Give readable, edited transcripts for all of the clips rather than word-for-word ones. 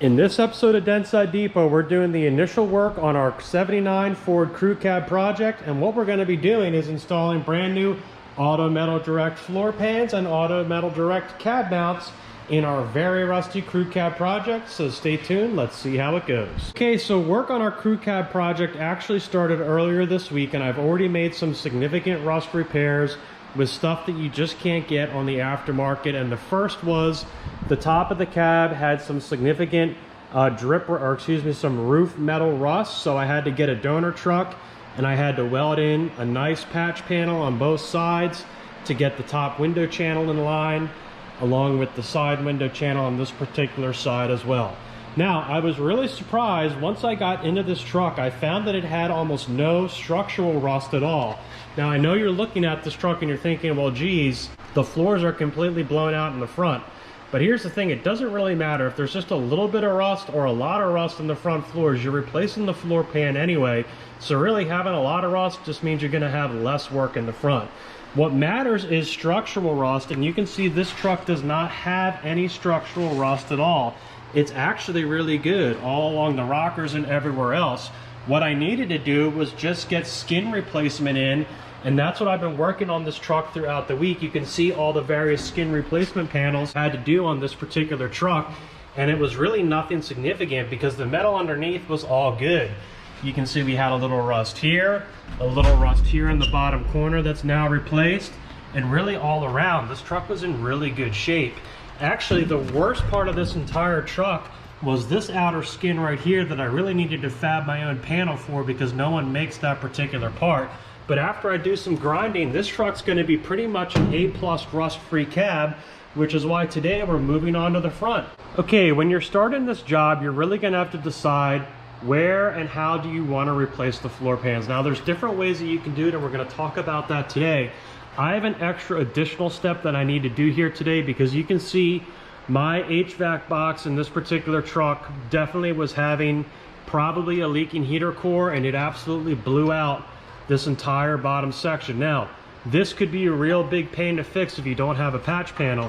In this episode of Dentside Depot, we're doing the initial work on our 79 Ford Crew Cab project, and what we're going to be doing is installing brand new Auto Metal Direct floor pans and Auto Metal Direct cab mounts in our very rusty Crew Cab project, so stay tuned, let's see how it goes. Okay, so work on our Crew Cab project actually started earlier this week, and I've already made some significant rust repairs with stuff that you just can't get on the aftermarket. And the first was the top of the cab had some significant some roof metal rust, so I had to get a donor truck and I had to weld in a nice patch panel on both sides to get the top window channel in line, along with the side window channel on this particular side as well. Now, I was really surprised once I got into this truck. I found that it had almost no structural rust at all. Now, I know you're looking at this truck and you're thinking, well, geez, the floors are completely blown out in the front. But here's the thing, it doesn't really matter. If there's just a little bit of rust or a lot of rust in the front floors, you're replacing the floor pan anyway. So really having a lot of rust just means you're gonna have less work in the front. What matters is structural rust, and you can see this truck does not have any structural rust at all. It's actually really good all along the rockers and everywhere else. What I needed to do was just get skin replacement in, and that's what I've been working on this truck throughout the week. You can see all the various skin replacement panels I had to do on this particular truck, and it was really nothing significant because the metal underneath was all good. You can see we had a little rust here, a little rust here in the bottom corner that's now replaced, and really all around this truck was in really good shape. Actually, the worst part of this entire truck was this outer skin right here that I really needed to fab my own panel for because no one makes that particular part. But after I do some grinding, this truck's going to be pretty much an A+ rust-free cab, which is why today we're moving on to the front. Okay, when you're starting this job, you're really going to have to decide where and how do you want to replace the floor pans. Now, there's different ways that you can do it, and we're going to talk about that today. I have an extra additional step that I need to do here today because you can see my HVAC box in this particular truck definitely was having probably a leaking heater core, and it absolutely blew out this entire bottom section. Now, this could be a real big pain to fix if you don't have a patch panel,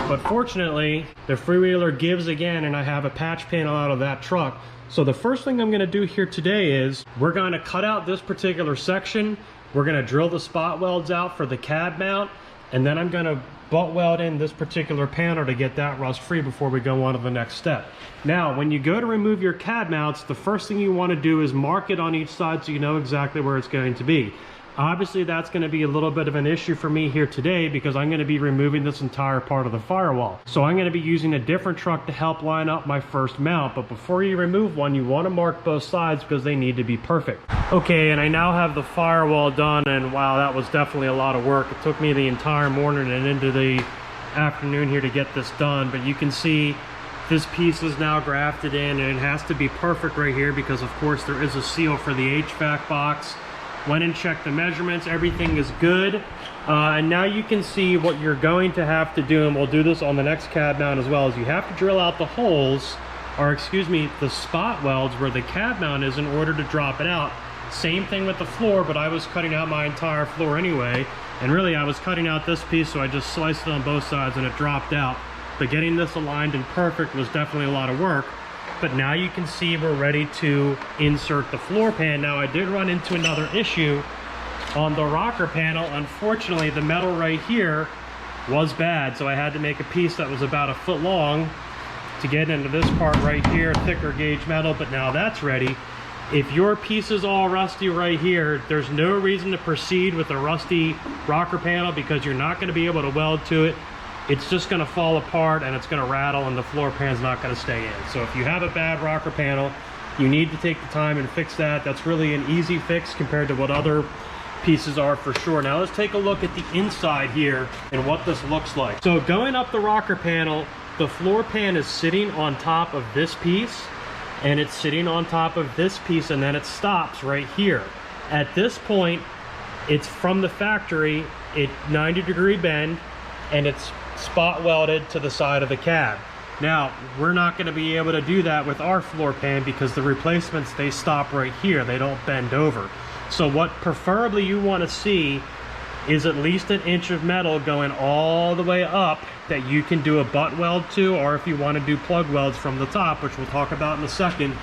but fortunately the freewheeler gives again and I have a patch panel out of that truck. So the first thing I'm going to do here today is we're going to cut out this particular section. We're going to drill the spot welds out for the cab mount, and then I'm going to butt weld in this particular panel to get that rust free before we go on to the next step. Now, when you go to remove your cab mounts, the first thing you want to do is mark it on each side so you know exactly where it's going to be. Obviously, that's going to be a little bit of an issue for me here today because I'm going to be removing this entire part of the firewall. So I'm going to be using a different truck to help line up my first mount. But before you remove one, you want to mark both sides because they need to be perfect. Okay, and I now have the firewall done, and wow, that was definitely a lot of work. It took me the entire morning and into the afternoon here to get this done. But you can see this piece is now grafted in, and it has to be perfect right here because, of course, there is a seal for the HVAC box. Went and checked the measurements, everything is good. And now you can see what you're going to have to do, and we'll do this on the next cab mount as well, is you have to drill out the holes, or excuse me, the spot welds where the cab mount is in order to drop it out. Same thing with the floor, but I was cutting out my entire floor anyway, and really I was cutting out this piece, so I just sliced it on both sides and it dropped out. But getting this aligned and perfect was definitely a lot of work. But now you can see we're ready to insert the floor pan. Now, I did run into another issue on the rocker panel. Unfortunately, the metal right here was bad, so I had to make a piece that was about 1 foot long to get into this part right here, thicker gauge metal, but now that's ready. If your piece is all rusty right here, there's no reason to proceed with a rusty rocker panel because you're not going to be able to weld to it. It's just going to fall apart and it's going to rattle and the floor pan's not going to stay in. So if you have a bad rocker panel, you need to take the time and fix that. That's really an easy fix compared to what other pieces are for sure. Now let's take a look at the inside here and what this looks like. So going up the rocker panel, the floor pan is sitting on top of this piece, and it's sitting on top of this piece, and then it stops right here. At this point, it's from the factory, it's 90-degree bend, and it's spot welded to the side of the cab. Now, we're not going to be able to do that with our floor pan because the replacements, they stop right here. They don't bend over. So what preferably you want to see is at least an inch of metal going all the way up that you can do a butt weld to, or if you want to do plug welds from the top, which we'll talk about in a second,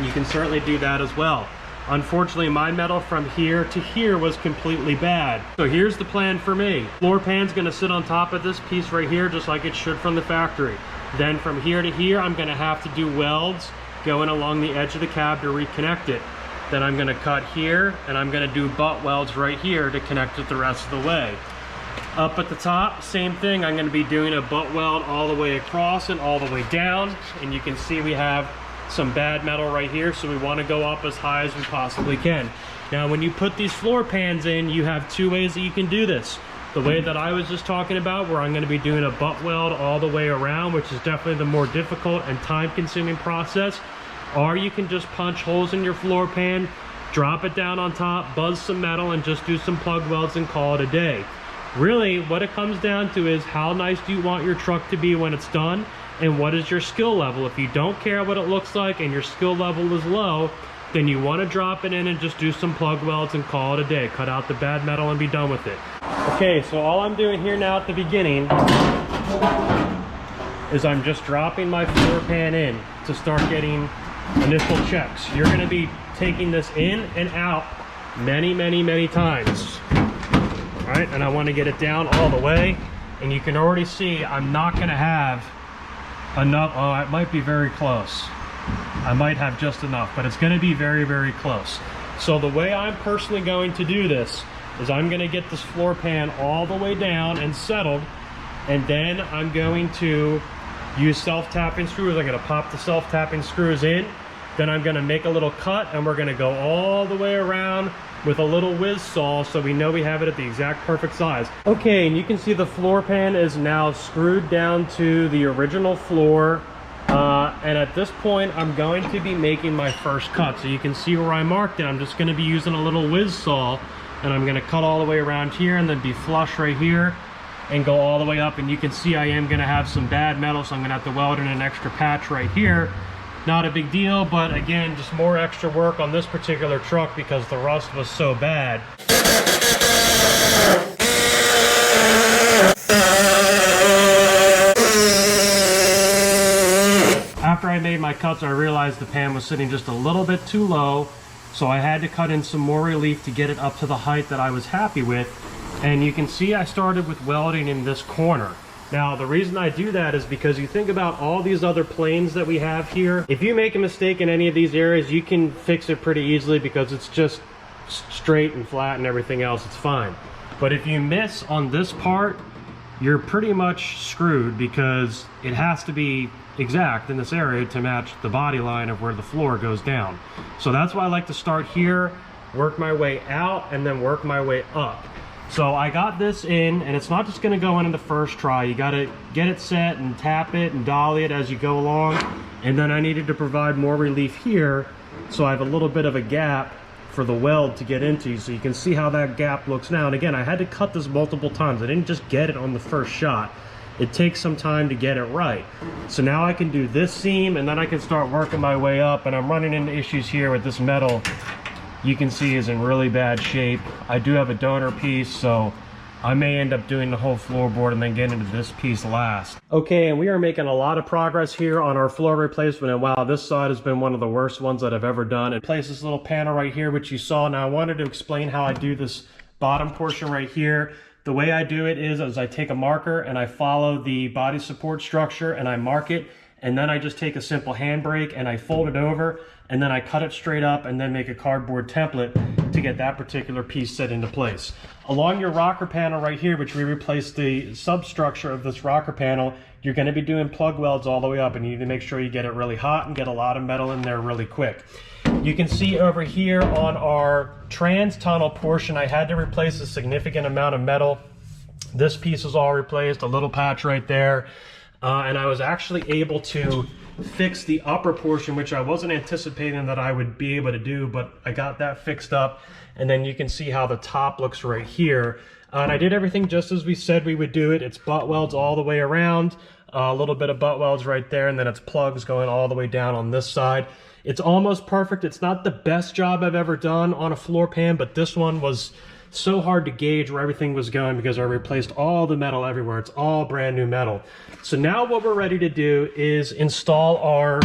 you can certainly do that as well. Unfortunately, my metal from here to here was completely bad. So here's the plan for me. Floor pan's gonna sit on top of this piece right here, just like it should from the factory. Then from here to here, I'm gonna have to do welds going along the edge of the cab to reconnect it. Then I'm gonna cut here, and I'm gonna do butt welds right here to connect it the rest of the way. Up at the top, same thing. I'm gonna be doing a butt weld all the way across and all the way down. And you can see we have some bad metal right here, so we want to go up as high as we possibly can. Now when you put these floor pans in, you have two ways that you can do this. The way that I was just talking about, where I'm going to be doing a butt weld all the way around, which is definitely the more difficult and time-consuming process, or you can just punch holes in your floor pan, drop it down on top, buzz some metal, and just do some plug welds and call it a day. Really, what it comes down to is how nice do you want your truck to be when it's done, and what is your skill level. If you don't care what it looks like and your skill level is low, then you want to drop it in and just do some plug welds and call it a day. Cut out the bad metal and be done with it. Okay, so all I'm doing here now at the beginning is I'm just dropping my floor pan in to start getting initial checks. You're going to be taking this in and out many times. All right, and I want to get it down all the way, and you can already see I'm not going to have enough. Oh, it might be very close. I might have just enough, but it's going to be very close. So the way I'm personally going to do this is I'm going to get this floor pan all the way down and settled, and then I'm going to use self-tapping screws. I'm going to pop the self-tapping screws in, then I'm going to make a little cut, and we're going to go all the way around with a little whiz saw so we know we have it at the exact perfect size. Okay, and you can see the floor pan is now screwed down to the original floor, and at this point I'm going to be making my first cut. So you can see where I marked it. I'm just going to be using a little whiz saw, and I'm going to cut all the way around here and then be flush right here and go all the way up. And you can see I am going to have some bad metal, so I'm going to have to weld in an extra patch right here. Not a big deal, but again, just more extra work on this particular truck because the rust was so bad. After I made my cuts, I realized the pan was sitting just a little bit too low, so I had to cut in some more relief to get it up to the height that I was happy with. And you can see I started with welding in this corner. Now, the reason I do that is because you think about all these other planes that we have here. If you make a mistake in any of these areas, you can fix it pretty easily because it's just straight and flat and everything else, it's fine. But if you miss on this part, you're pretty much screwed because it has to be exact in this area to match the body line of where the floor goes down. So that's why I like to start here, work my way out, and then work my way up. So I got this in, and it's not just going to go in the first try. You got to get it set and tap it and dolly it as you go along. And then I needed to provide more relief here, so I have a little bit of a gap for the weld to get into. So you can see how that gap looks now. And again, I had to cut this multiple times. I didn't just get it on the first shot. It takes some time to get it right. So now I can do this seam, and then I can start working my way up. And I'm running into issues here with this metal. You can see is in really bad shape. I do have a donor piece, so I may end up doing the whole floorboard and then get into this piece last. Okay, and we are making a lot of progress here on our floor replacement, and wow, this side has been one of the worst ones that I've ever done. It placed this little panel right here, which you saw. Now I wanted to explain how I do this bottom portion right here. The way I do it is I take a marker and I follow the body support structure and I mark it, and then I just take a simple handbrake and I fold it over, and then I cut it straight up and then make a cardboard template to get that particular piece set into place. Along your rocker panel right here, which we replaced the substructure of this rocker panel, you're going to be doing plug welds all the way up, and you need to make sure you get it really hot and get a lot of metal in there really quick. You can see over here on our trans tunnel portion, I had to replace a significant amount of metal. This piece is all replaced, a little patch right there. And I was actually able to fix the upper portion, which I wasn't anticipating that I would be able to do, but I got that fixed up. And then you can see how the top looks right here. And I did everything just as we said we would do it. It's butt welds all the way around, a little bit of butt welds right there, and then it's plugs going all the way down on this side. It's almost perfect. It's not the best job I've ever done on a floor pan, but this one was so hard to gauge where everything was going because I replaced all the metal everywhere. It's all brand new metal. So now what we're ready to do is install our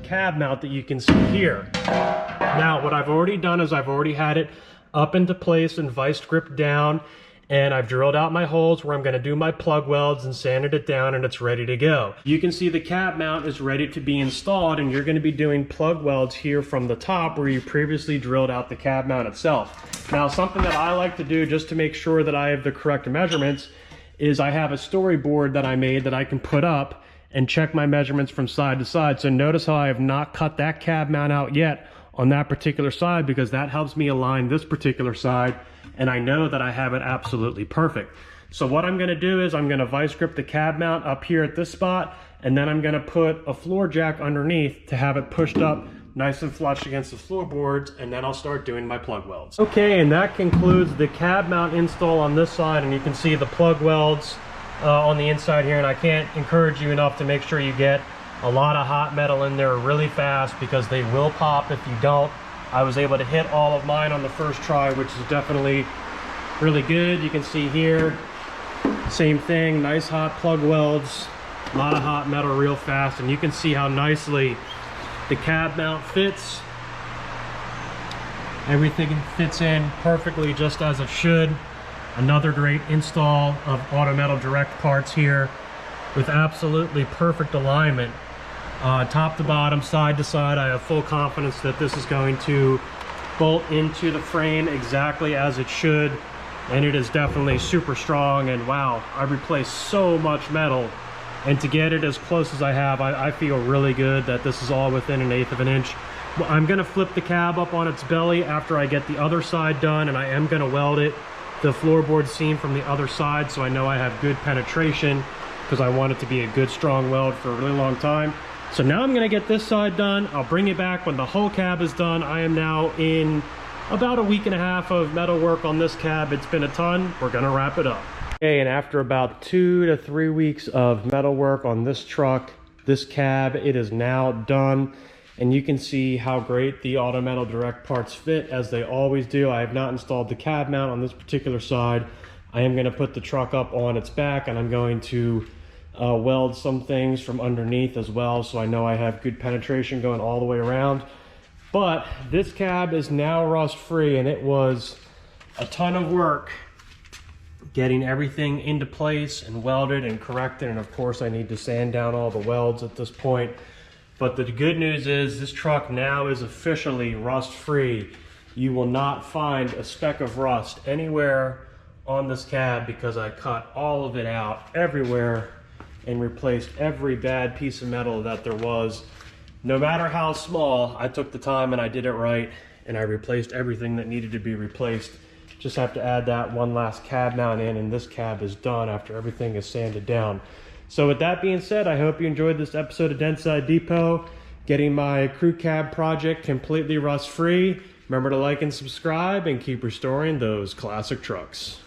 cab mount that you can see here. Now what I've already done is I've already had it up into place and vice gripped down, and I've drilled out my holes where I'm going to do my plug welds and sanded it down, and it's ready to go. You can see the cab mount is ready to be installed, and you're going to be doing plug welds here from the top where you previously drilled out the cab mount itself. Now something that I like to do just to make sure that I have the correct measurements is I have a storyboard that I made that I can put up and check my measurements from side to side. So notice how I have not cut that cab mount out yet on that particular side, because that helps me align this particular side, and I know that I have it absolutely perfect. So what I'm going to do is I'm going to vice grip the cab mount up here at this spot, and then I'm going to put a floor jack underneath to have it pushed up nice and flush against the floorboards, and then I'll start doing my plug welds. Okay, and that concludes the cab mount install on this side, and you can see the plug welds on the inside here, and I can't encourage you enough to make sure you get a lot of hot metal in there really fast, because they will pop if you don't. I was able to hit all of mine on the first try, which is definitely really good. You can see here, same thing, nice hot plug welds, a lot of hot metal real fast, and you can see how nicely the cab mount fits. Everything fits in perfectly just as it should. Another great install of Auto Metal Direct parts here with absolutely perfect alignment. Top to bottom, side to side, I have full confidence that this is going to bolt into the frame exactly as it should, and it is definitely super strong. And wow, I've replaced so much metal, and to get it as close as I have, I feel really good that this is all within 1/8 of an inch. I'm going to flip the cab up on its belly after I get the other side done, and I am going to weld it, the floorboard seam, from the other side, so I know I have good penetration, because I want it to be a good strong weld for a really long time. So now I'm going to get this side done. I'll bring you back when the whole cab is done. I am now in about 1.5 weeks of metal work on this cab. It's been a ton. We're going to wrap it up. Okay, and after about 2 to 3 weeks of metal work on this truck, this cab, it is now done. And you can see how great the Auto Metal Direct parts fit, as they always do. I have not installed the cab mount on this particular side. I am going to put the truck up on its back, and I'm going to weld some things from underneath as well, so I know I have good penetration going all the way around. But this cab is now rust free, and it was a ton of work getting everything into place and welded and corrected, and of course I need to sand down all the welds at this point. But the good news is this truck now is officially rust free. You will not find a speck of rust anywhere on this cab, because I cut all of it out everywhere and replaced every bad piece of metal that there was. No matter how small, I took the time and I did it right, and I replaced everything that needed to be replaced. Just have to add that one last cab mount in, and this cab is done after everything is sanded down. So with that being said, I hope you enjoyed this episode of Dentside Depot, getting my crew cab project completely rust free. Remember to like and subscribe, and keep restoring those classic trucks.